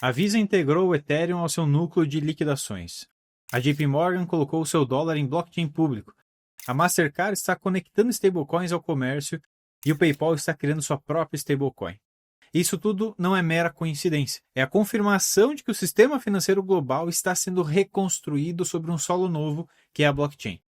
A Visa integrou o Ethereum ao seu núcleo de liquidações. A JP Morgan colocou o seu dólar em blockchain público. A Mastercard está conectando stablecoins ao comércio e o PayPal está criando sua própria stablecoin. Isso tudo não é mera coincidência. É a confirmação de que o sistema financeiro global está sendo reconstruído sobre um solo novo, que é a blockchain.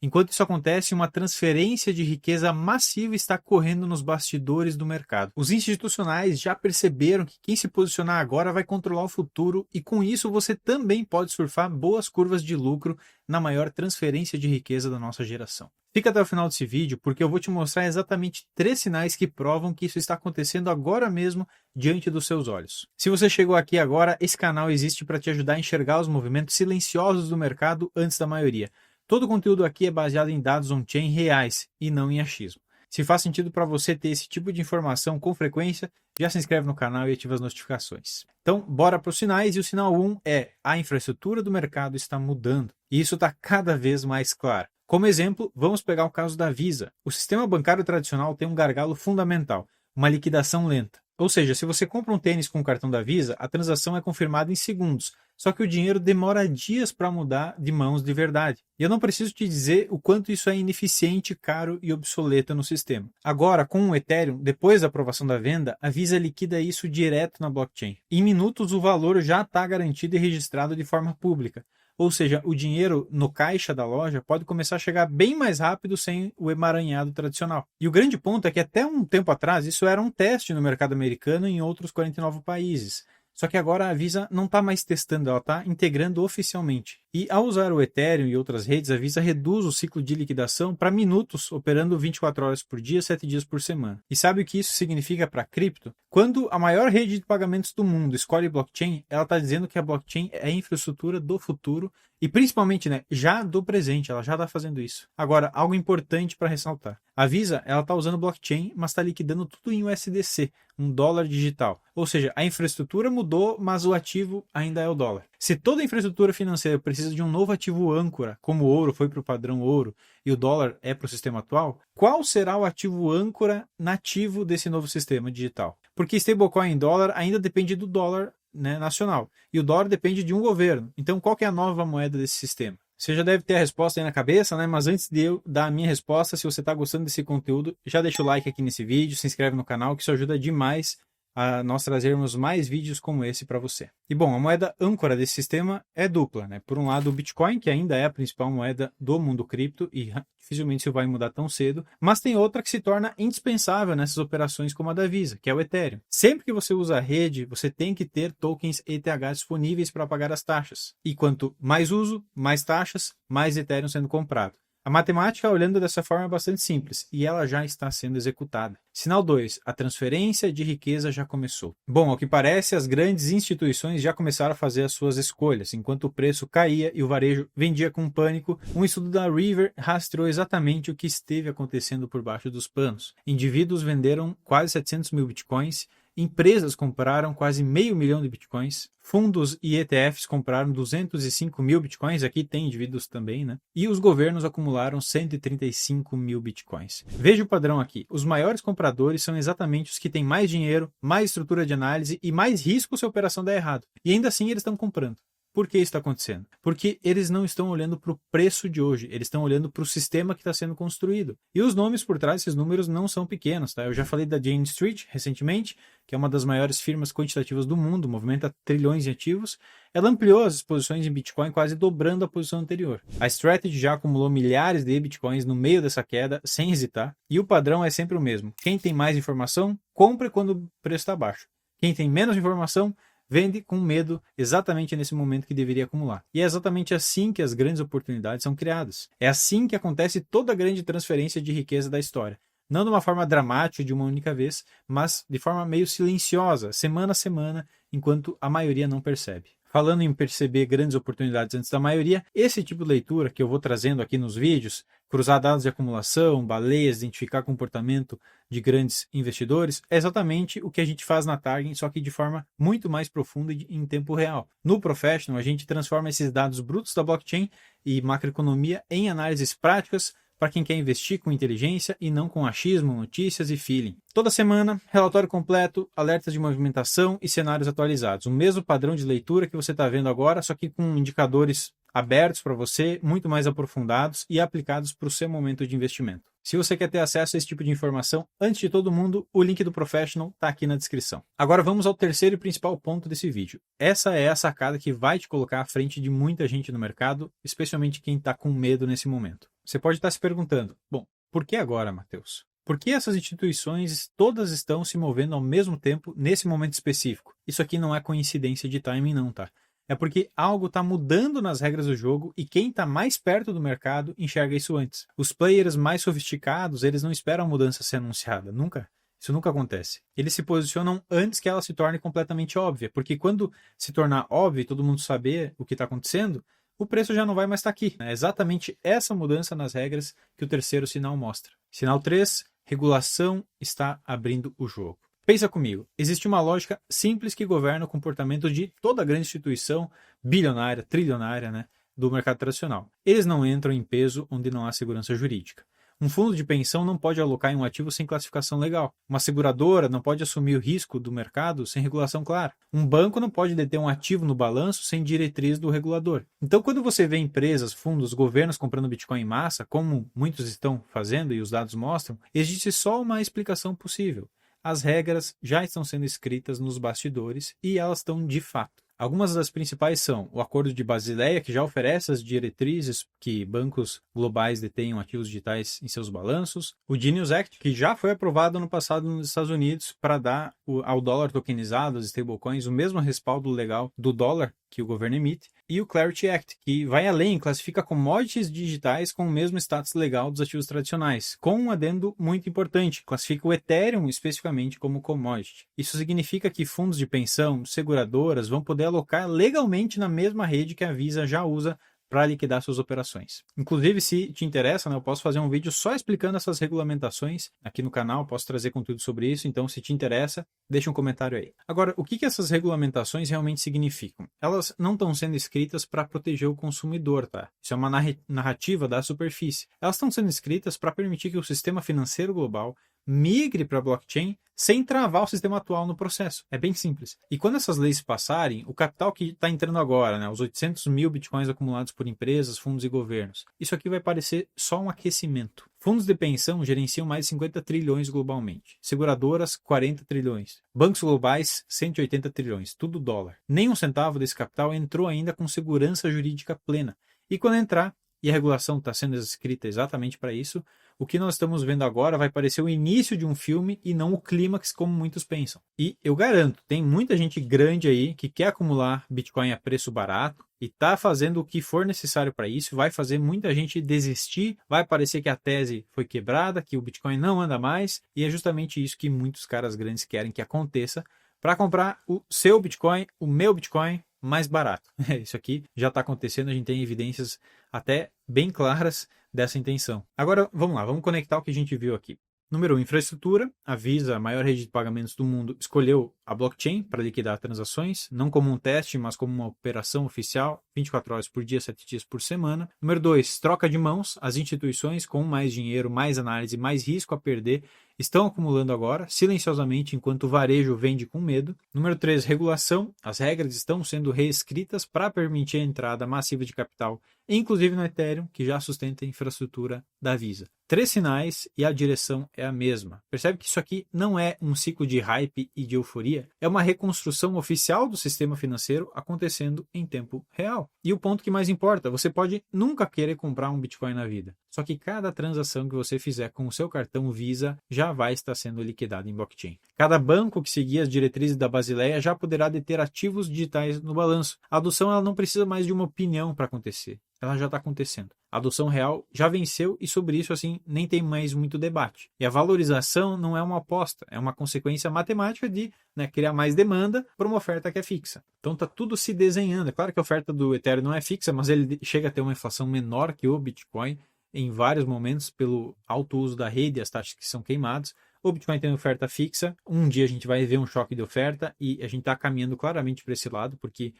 Enquanto isso acontece, uma transferência de riqueza massiva está correndo nos bastidores do mercado. Os institucionais já perceberam que quem se posicionar agora vai controlar o futuro e com isso você também pode surfar boas curvas de lucro na maior transferência de riqueza da nossa geração. Fica até o final desse vídeo porque eu vou te mostrar exatamente 3 sinais que provam que isso está acontecendo agora mesmo diante dos seus olhos. Se você chegou aqui agora, esse canal existe para te ajudar a enxergar os movimentos silenciosos do mercado antes da maioria. Todo o conteúdo aqui é baseado em dados on-chain reais e não em achismo. Se faz sentido para você ter esse tipo de informação com frequência, já se inscreve no canal e ativa as notificações. Então, bora para os sinais. E o sinal 1 é: a infraestrutura do mercado está mudando. E isso está cada vez mais claro. Como exemplo, vamos pegar o caso da Visa. O sistema bancário tradicional tem um gargalo fundamental, uma liquidação lenta. Ou seja, se você compra um tênis com o cartão da Visa, a transação é confirmada em segundos. Só que o dinheiro demora dias para mudar de mãos de verdade. E eu não preciso te dizer o quanto isso é ineficiente, caro e obsoleto no sistema. Agora, com o Ethereum, depois da aprovação da venda, a Visa liquida isso direto na blockchain. Em minutos, o valor já está garantido e registrado de forma pública. Ou seja, o dinheiro no caixa da loja pode começar a chegar bem mais rápido sem o emaranhado tradicional. E o grande ponto é que até um tempo atrás isso era um teste no mercado americano e em outros 49 países. Só que agora a Visa não está mais testando, ela está integrando oficialmente. E ao usar o Ethereum e outras redes, a Visa reduz o ciclo de liquidação para minutos, operando 24 horas por dia, 7 dias por semana. E sabe o que isso significa para cripto? Quando a maior rede de pagamentos do mundo escolhe blockchain, ela está dizendo que a blockchain é a infraestrutura do futuro e principalmente, já do presente, ela já está fazendo isso. Agora, algo importante para ressaltar. A Visa, ela está usando blockchain, mas está liquidando tudo em USDC, um dólar digital. Ou seja, a infraestrutura mudou, mas o ativo ainda é o dólar. Se toda a infraestrutura financeira precisa de um novo ativo âncora, como o ouro foi para o padrão ouro e o dólar é para o sistema atual, qual será o ativo âncora nativo desse novo sistema digital? Porque stablecoin em dólar ainda depende do dólar nacional. E o dólar depende de um governo. Então, qual que é a nova moeda desse sistema? Você já deve ter a resposta aí na cabeça, mas antes de eu dar a minha resposta, se você está gostando desse conteúdo, já deixa o like aqui nesse vídeo, se inscreve no canal, que isso ajuda demais a nós trazermos mais vídeos como esse para você. E bom, a moeda âncora desse sistema é dupla, Por um lado o Bitcoin, que ainda é a principal moeda do mundo cripto e dificilmente isso vai mudar tão cedo, mas tem outra que se torna indispensável nessas operações como a da Visa, que é o Ethereum. Sempre que você usa a rede, você tem que ter tokens ETH disponíveis para pagar as taxas. E quanto mais uso, mais taxas, mais Ethereum sendo comprado. A matemática, olhando dessa forma, é bastante simples e ela já está sendo executada. Sinal 2. A transferência de riqueza já começou. Bom, ao que parece, as grandes instituições já começaram a fazer as suas escolhas. Enquanto o preço caía e o varejo vendia com pânico, um estudo da River rastreou exatamente o que esteve acontecendo por baixo dos panos. Indivíduos venderam quase 700 mil bitcoins, empresas compraram quase 500 mil de bitcoins, fundos e ETFs compraram 205 mil bitcoins, aqui tem indivíduos também, E os governos acumularam 135 mil bitcoins. Veja o padrão aqui, os maiores compradores são exatamente os que têm mais dinheiro, mais estrutura de análise e mais risco se a operação der errado. E ainda assim eles estão comprando. Por que isso está acontecendo? Porque eles não estão olhando para o preço de hoje, eles estão olhando para o sistema que está sendo construído. E os nomes por trás desses números não são pequenos, Eu já falei da Jane Street recentemente, que é uma das maiores firmas quantitativas do mundo, movimenta trilhões de ativos. Ela ampliou as exposições em Bitcoin, quase dobrando a posição anterior. A Strategy já acumulou milhares de Bitcoins no meio dessa queda, sem hesitar. E o padrão é sempre o mesmo. Quem tem mais informação, compre quando o preço está baixo. Quem tem menos informação, vende com medo exatamente nesse momento que deveria acumular. E é exatamente assim que as grandes oportunidades são criadas. É assim que acontece toda a grande transferência de riqueza da história. Não de uma forma dramática de uma única vez, mas de forma meio silenciosa, semana a semana, enquanto a maioria não percebe. Falando em perceber grandes oportunidades antes da maioria, esse tipo de leitura que eu vou trazendo aqui nos vídeos, cruzar dados de acumulação, baleias, identificar comportamento de grandes investidores, é exatamente o que a gente faz na Target, só que de forma muito mais profunda e em tempo real. No Professional, a gente transforma esses dados brutos da blockchain e macroeconomia em análises práticas para quem quer investir com inteligência e não com achismo, notícias e feeling. Toda semana, relatório completo, alertas de movimentação e cenários atualizados. O mesmo padrão de leitura que você está vendo agora, só que com indicadores abertos para você, muito mais aprofundados e aplicados para o seu momento de investimento. Se você quer ter acesso a esse tipo de informação antes de todo mundo, o link do Professional está aqui na descrição. Agora vamos ao terceiro e principal ponto desse vídeo. Essa é a sacada que vai te colocar à frente de muita gente no mercado, especialmente quem está com medo nesse momento. Você pode estar se perguntando, bom, por que agora, Matheus? Por que essas instituições todas estão se movendo ao mesmo tempo nesse momento específico? Isso aqui não é coincidência de timing não, tá? É porque algo está mudando nas regras do jogo e quem está mais perto do mercado enxerga isso antes. Os players mais sofisticados, eles não esperam a mudança ser anunciada, nunca. Isso nunca acontece. Eles se posicionam antes que ela se torne completamente óbvia, porque quando se tornar óbvio e todo mundo saber o que está acontecendo, o preço já não vai mais estar aqui. É exatamente essa mudança nas regras que o terceiro sinal mostra. Sinal 3, regulação está abrindo o jogo. Pensa comigo, existe uma lógica simples que governa o comportamento de toda grande instituição bilionária, trilionária, né, do mercado tradicional. Eles não entram em peso onde não há segurança jurídica. Um fundo de pensão não pode alocar em um ativo sem classificação legal. Uma seguradora não pode assumir o risco do mercado sem regulação clara. Um banco não pode deter um ativo no balanço sem diretriz do regulador. Então, quando você vê empresas, fundos, governos comprando Bitcoin em massa, como muitos estão fazendo e os dados mostram, existe só uma explicação possível. As regras já estão sendo escritas nos bastidores e elas estão de fato. Algumas das principais são o Acordo de Basileia, que já oferece as diretrizes que bancos globais detenham ativos digitais em seus balanços. O Genius Act, que já foi aprovado ano passado nos Estados Unidos para dar ao dólar tokenizado, as stablecoins, o mesmo respaldo legal do dólar que o governo emite. E o Clarity Act, que vai além, classifica commodities digitais com o mesmo status legal dos ativos tradicionais, com um adendo muito importante, classifica o Ethereum especificamente como commodity. Isso significa que fundos de pensão, seguradoras vão poder alocar legalmente na mesma rede que a Visa já usa para liquidar suas operações. Inclusive, se te interessa, né, eu posso fazer um vídeo só explicando essas regulamentações aqui no canal, posso trazer conteúdo sobre isso, então se te interessa, deixa um comentário aí. Agora, o que essas regulamentações realmente significam? Elas não estão sendo escritas para proteger o consumidor, tá? Isso é uma narrativa da superfície. Elas estão sendo escritas para permitir que o sistema financeiro global migre para a blockchain sem travar o sistema atual no processo. É bem simples. E quando essas leis passarem, o capital que está entrando agora, né, os 800 mil bitcoins acumulados por empresas, fundos e governos, isso aqui vai parecer só um aquecimento. Fundos de pensão gerenciam mais de 50 trilhões globalmente. Seguradoras, 40 trilhões. Bancos globais, 180 trilhões. Tudo dólar. Nem um centavo desse capital entrou ainda com segurança jurídica plena. E quando entrar, e a regulação está sendo escrita exatamente para isso, o que nós estamos vendo agora vai parecer o início de um filme e não o clímax como muitos pensam. E eu garanto, tem muita gente grande aí que quer acumular Bitcoin a preço barato e está fazendo o que for necessário para isso, vai fazer muita gente desistir, vai parecer que a tese foi quebrada, que o Bitcoin não anda mais, e é justamente isso que muitos caras grandes querem que aconteça para comprar o seu Bitcoin, o meu Bitcoin, mais barato. Isso aqui já está acontecendo, a gente tem evidências até bem claras dessa intenção. Agora, vamos lá, vamos conectar o que a gente viu aqui. Número 1, infraestrutura. A Visa, a maior rede de pagamentos do mundo, escolheu a blockchain para liquidar transações, não como um teste, mas como uma operação oficial, 24 horas por dia, 7 dias por semana. Número 2, troca de mãos. As instituições com mais dinheiro, mais análise, mais risco a perder, estão acumulando agora, silenciosamente, enquanto o varejo vende com medo. Número 3, regulação. As regras estão sendo reescritas para permitir a entrada massiva de capital, inclusive no Ethereum, que já sustenta a infraestrutura da Visa. 3 sinais e a direção é a mesma. Percebe que isso aqui não é um ciclo de hype e de euforia, é uma reconstrução oficial do sistema financeiro acontecendo em tempo real. E o ponto que mais importa, você pode nunca querer comprar um Bitcoin na vida, só que cada transação que você fizer com o seu cartão Visa já vai estar sendo liquidada em blockchain. Cada banco que seguir as diretrizes da Basileia já poderá deter ativos digitais no balanço. A adoção ela não precisa mais de uma opinião para acontecer. Ela já está acontecendo. A adoção real já venceu e sobre isso assim nem tem mais muito debate. E a valorização não é uma aposta, é uma consequência matemática de criar mais demanda para uma oferta que é fixa. Então está tudo se desenhando. É claro que a oferta do Ethereum não é fixa, mas ele chega a ter uma inflação menor que o Bitcoin em vários momentos pelo alto uso da rede e as taxas que são queimadas. O Bitcoin tem oferta fixa, um dia a gente vai ver um choque de oferta e a gente está caminhando claramente para esse lado, porque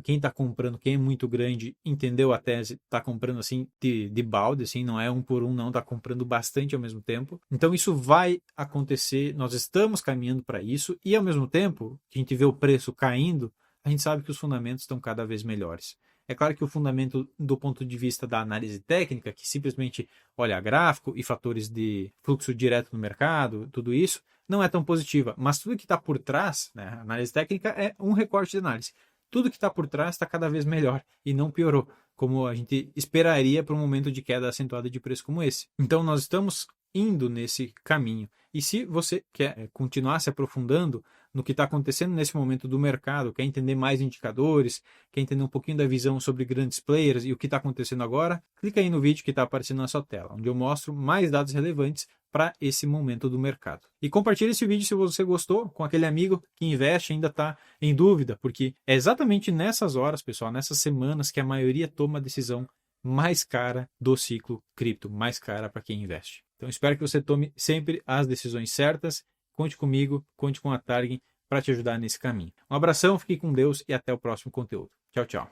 quem está comprando, quem é muito grande, entendeu a tese, está comprando assim de balde, assim, não é um por um, não, está comprando bastante ao mesmo tempo. Então isso vai acontecer, nós estamos caminhando para isso e ao mesmo tempo que a gente vê o preço caindo, a gente sabe que os fundamentos estão cada vez melhores. É claro que o fundamento do ponto de vista da análise técnica, que simplesmente olha gráfico e fatores de fluxo direto no mercado, tudo isso, não é tão positiva. Mas tudo que está por trás, né, a análise técnica é um recorte de análise. Tudo que está por trás está cada vez melhor e não piorou, como a gente esperaria para um momento de queda acentuada de preço como esse. Então nós estamos indo nesse caminho. E se você quer continuar se aprofundando no que está acontecendo nesse momento do mercado, quer entender mais indicadores, quer entender um pouquinho da visão sobre grandes players e o que está acontecendo agora, clica aí no vídeo que está aparecendo na sua tela, onde eu mostro mais dados relevantes para esse momento do mercado. E compartilhe esse vídeo se você gostou com aquele amigo que investe e ainda está em dúvida, porque é exatamente nessas horas, pessoal, nessas semanas que a maioria toma a decisão mais cara do ciclo cripto, mais cara para quem investe. Então espero que você tome sempre as decisões certas. Conte comigo, conte com a Target para te ajudar nesse caminho. Um abração, fique com Deus e até o próximo conteúdo. Tchau, tchau.